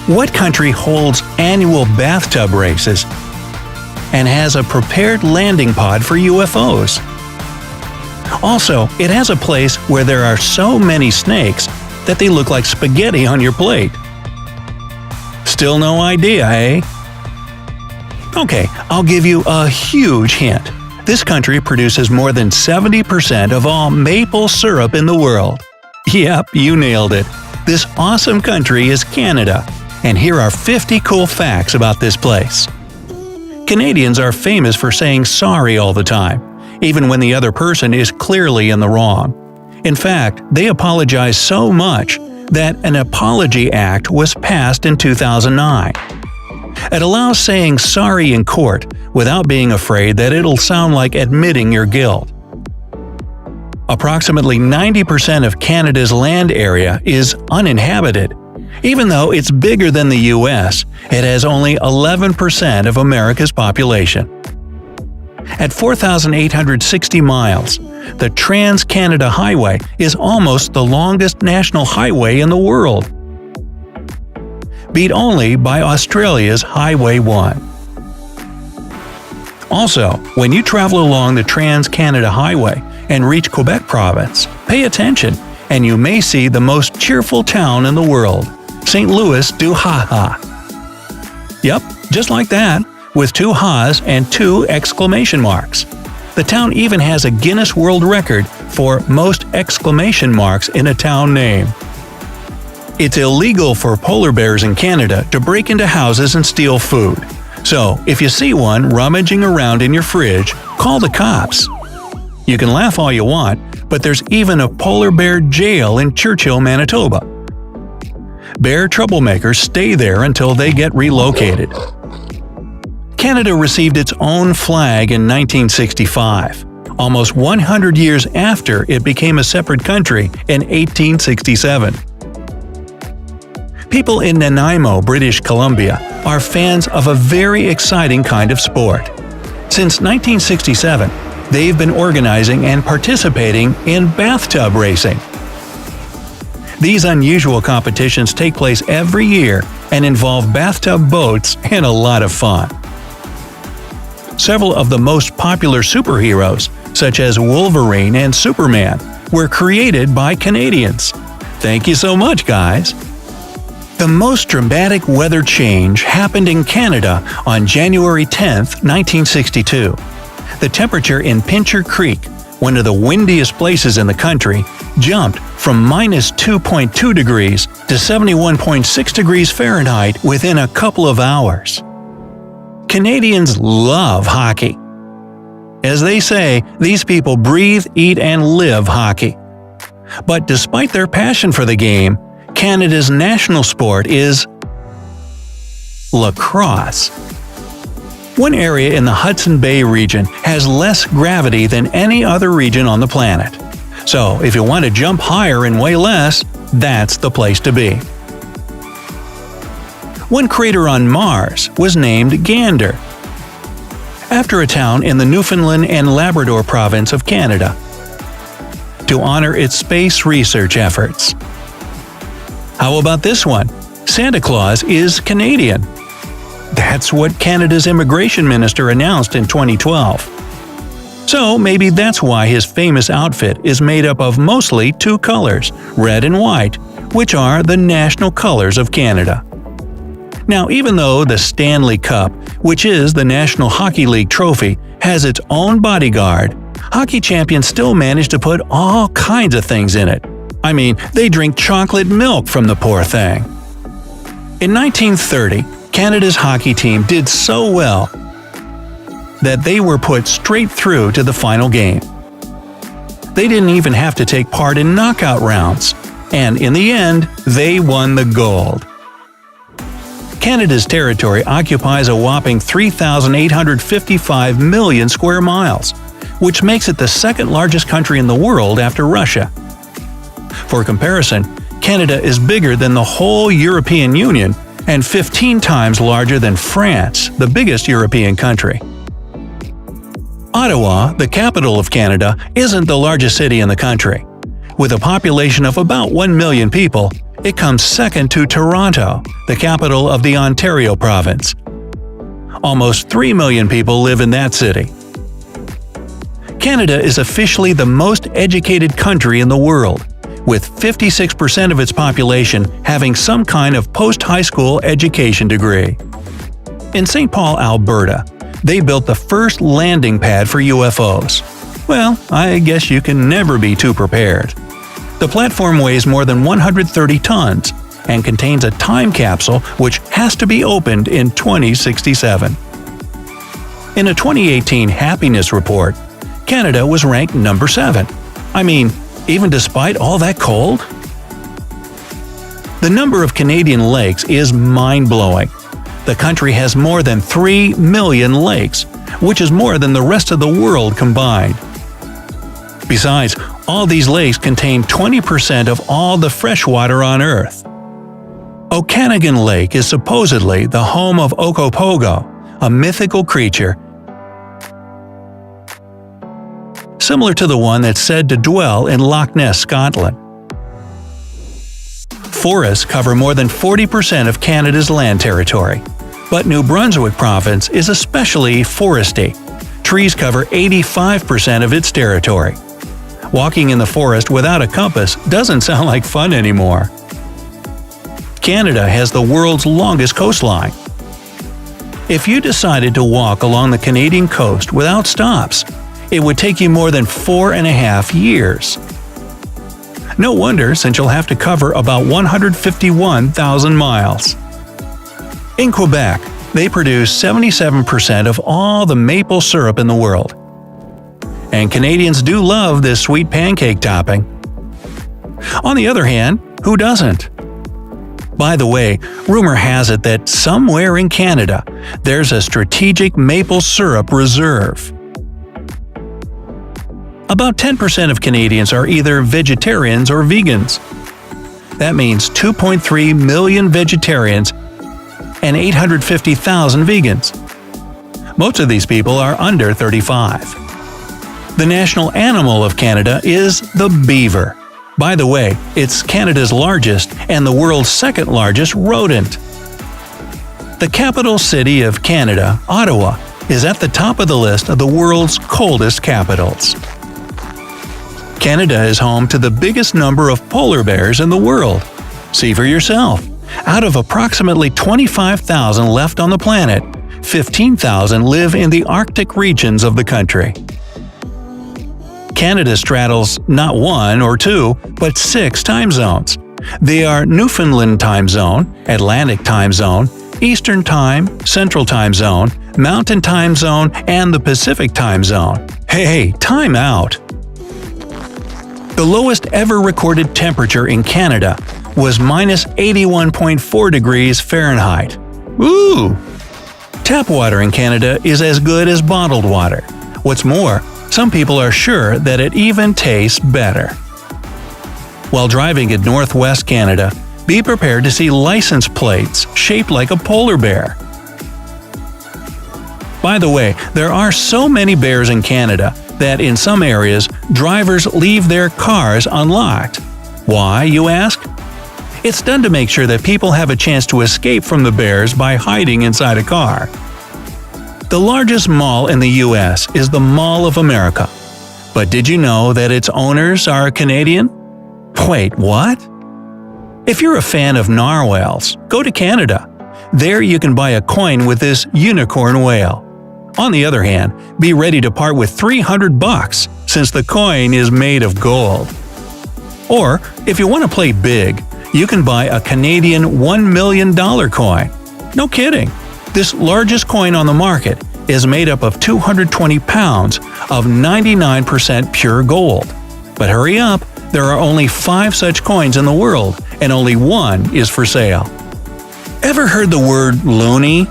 What country holds annual bathtub races and has a prepared landing pod for UFOs? Also, it has a place where there are so many snakes that they look like spaghetti on your plate. Still no idea, eh? Okay, I'll give you a huge hint. This country produces more than 70% of all maple syrup in the world. Yep, you nailed it. This awesome country is Canada, and here are 50 cool facts about this place. Canadians are famous for saying sorry all the time, even when the other person is clearly in the wrong. In fact, they apologize so much that an Apology Act was passed in 2009. It allows saying sorry in court without being afraid that it'll sound like admitting your guilt. Approximately 90% of Canada's land area is uninhabited. Even though it's bigger than the US, it has only 11% of America's population. At 4,860 miles, the Trans-Canada Highway is almost the longest national highway in the world, beat only by Australia's Highway 1. Also, when you travel along the Trans-Canada Highway and reach Quebec province, pay attention, and you may see the most cheerful town in the world, St. Louis du Ha-Ha. Yep, just like that, with 2 ha's and 2 exclamation marks. The town even has a Guinness World Record for most exclamation marks in a town name. It's illegal for polar bears in Canada to break into houses and steal food. So, if you see one rummaging around in your fridge, call the cops. You can laugh all you want, but there's even a polar bear jail in Churchill, Manitoba. Bear troublemakers stay there until they get relocated. Canada received its own flag in 1965, almost 100 years after it became a separate country in 1867. People in Nanaimo, British Columbia, are fans of a very exciting kind of sport. Since 1967, they've been organizing and participating in bathtub racing. These unusual competitions take place every year and involve bathtub boats and a lot of fun. Several of the most popular superheroes, such as Wolverine and Superman, were created by Canadians. Thank you so much, guys! The most dramatic weather change happened in Canada on January 10, 1962. The temperature in Pincher Creek, one of the windiest places in the country, jumped from minus 2.2 degrees to 71.6 degrees Fahrenheit within a couple of hours. Canadians love hockey. As they say, these people breathe, eat, and live hockey. But despite their passion for the game, Canada's national sport is lacrosse. One area in the Hudson Bay region has less gravity than any other region on the planet. So, if you want to jump higher and weigh less, that's the place to be. One crater on Mars was named Gander, after a town in the Newfoundland and Labrador province of Canada, to honor its space research efforts. How about this one? Santa Claus is Canadian. That's what Canada's immigration minister announced in 2012. So maybe that's why his famous outfit is made up of mostly 2 colors, red and white, which are the national colors of Canada. Now, even though the Stanley Cup, which is the National Hockey League trophy, has its own bodyguard, hockey champions still manage to put all kinds of things in it. I mean, they drink chocolate milk from the poor thing. In 1930, Canada's hockey team did so well that they were put straight through to the final game. They didn't even have to take part in knockout rounds, and in the end, they won the gold. Canada's territory occupies a whopping 3,855 million square miles, which makes it the second largest country in the world after Russia. For comparison, Canada is bigger than the whole European Union and 15 times larger than France, the biggest European country. Ottawa, the capital of Canada, isn't the largest city in the country. With a population of about 1 million people, It comes second to Toronto, the capital of the Ontario province. Almost 3 million people live in that city. Canada is officially the most educated country in the world, with 56% of its population having some kind of post-high school education degree. In St. Paul, Alberta, they built the first landing pad for UFOs. Well, I guess you can never be too prepared. The platform weighs more than 130 tons and contains a time capsule which has to be opened in 2067. In a 2018 happiness report, Canada was ranked number 7. I mean, even despite all that cold? The number of Canadian lakes is mind-blowing. The country has more than 3 million lakes, which is more than the rest of the world combined. Besides, all these lakes contain 20% of all the fresh water on Earth. Okanagan Lake is supposedly the home of Okopogo, a mythical creature similar to the one that's said to dwell in Loch Ness, Scotland. Forests cover more than 40% of Canada's land territory, but New Brunswick province is especially foresty. Trees cover 85% of its territory. Walking in the forest without a compass doesn't sound like fun anymore. Canada has the world's longest coastline. If you decided to walk along the Canadian coast without stops, it would take you more than 4.5 years. No wonder, since you'll have to cover about 151,000 miles. In Quebec, they produce 77% of all the maple syrup in the world. And Canadians do love this sweet pancake topping. On the other hand, who doesn't? By the way, rumor has it that somewhere in Canada, there's a strategic maple syrup reserve. About 10% of Canadians are either vegetarians or vegans. That means 2.3 million vegetarians and 850,000 vegans. Most of these people are under 35. The national animal of Canada is the beaver. By the way, it's Canada's largest and the world's second largest rodent. The capital city of Canada, Ottawa, is at the top of the list of the world's coldest capitals. Canada is home to the biggest number of polar bears in the world. See for yourself. Out of approximately 25,000 left on the planet, 15,000 live in the Arctic regions of the country. Canada straddles not 1 or 2, but 6 time zones. They are Newfoundland Time Zone, Atlantic Time Zone, Eastern Time, Central Time Zone, Mountain Time Zone, and the Pacific Time Zone. Hey, time out! The lowest ever recorded temperature in Canada was minus 81.4 degrees Fahrenheit. Ooh! Tap water in Canada is as good as bottled water. What's more, some people are sure that it even tastes better. While driving in northwest Canada, be prepared to see license plates shaped like a polar bear. By the way, there are so many bears in Canada that in some areas, drivers leave their cars unlocked. Why, you ask? It's done to make sure that people have a chance to escape from the bears by hiding inside a car. The largest mall in the US is the Mall of America. But did you know that its owners are Canadian? Wait, what? If you're a fan of narwhals, go to Canada. There you can buy a coin with this unicorn whale. On the other hand, be ready to part with $300 since the coin is made of gold. Or, if you want to play big, you can buy a Canadian $1 million coin. No kidding! This largest coin on the market is made up of 220 pounds of 99% pure gold. But hurry up, there are only 5 such coins in the world, and only 1 is for sale. Ever heard the word loonie?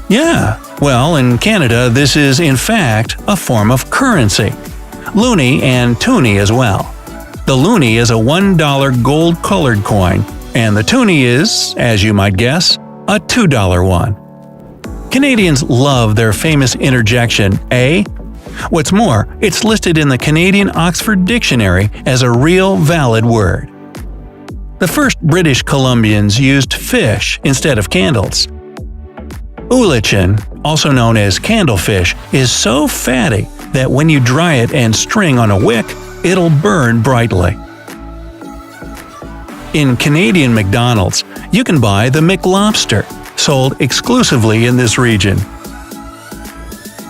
Yeah. Well, in Canada, this is in fact a form of currency. Loonie and toonie as well. The loonie is a $1 gold-colored coin, and the toonie is, as you might guess, a $2 one. Canadians love their famous interjection, eh? What's more, it's listed in the Canadian Oxford Dictionary as a real valid word. The first British Columbians used fish instead of candles. Ulichin, also known as candlefish, is so fatty that when you dry it and string on a wick, it'll burn brightly. In Canadian McDonald's, you can buy the McLobster, sold exclusively in this region.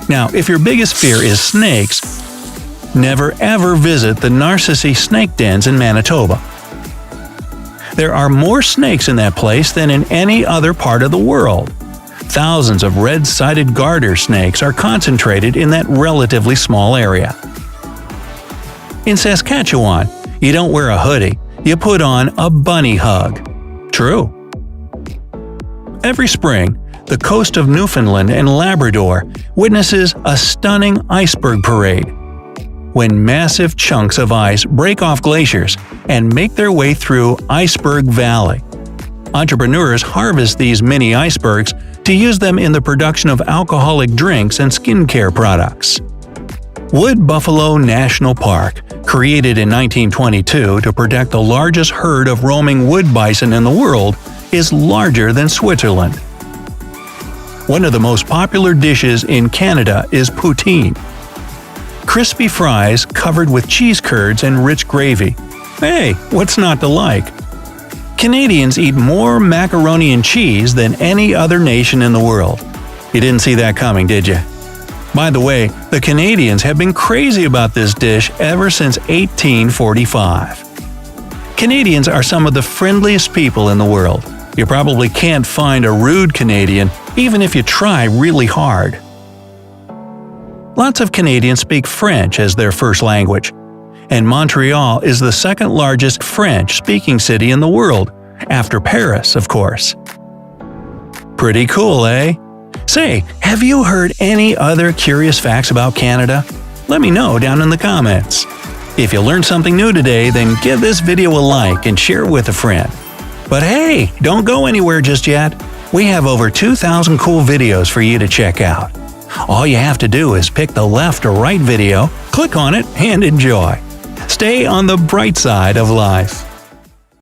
Now, if your biggest fear is snakes, never ever visit the Narcissi snake dens in Manitoba. There are more snakes in that place than in any other part of the world. Thousands of red-sided garter snakes are concentrated in that relatively small area. In Saskatchewan, you don't wear a hoodie, you put on a bunny hug. True. Every spring, the coast of Newfoundland and Labrador witnesses a stunning iceberg parade, when massive chunks of ice break off glaciers and make their way through Iceberg Valley. Entrepreneurs harvest these mini icebergs to use them in the production of alcoholic drinks and skincare products. Wood Buffalo National Park, created in 1922 to protect the largest herd of roaming wood bison in the world, is larger than Switzerland. One of the most popular dishes in Canada is poutine. Crispy fries covered with cheese curds and rich gravy. Hey, what's not to like? Canadians eat more macaroni and cheese than any other nation in the world. You didn't see that coming, did you? By the way, the Canadians have been crazy about this dish ever since 1845. Canadians are some of the friendliest people in the world. You probably can't find a rude Canadian, even if you try really hard. Lots of Canadians speak French as their first language, and Montreal is the second largest French-speaking city in the world, after Paris, of course. Pretty cool, eh? Say, have you heard any other curious facts about Canada? Let me know down in the comments. If you learned something new today, then give this video a like and share it with a friend. But hey, don't go anywhere just yet. We have over 2,000 cool videos for you to check out. All you have to do is pick the left or right video, click on it, and enjoy. Stay on the bright side of life.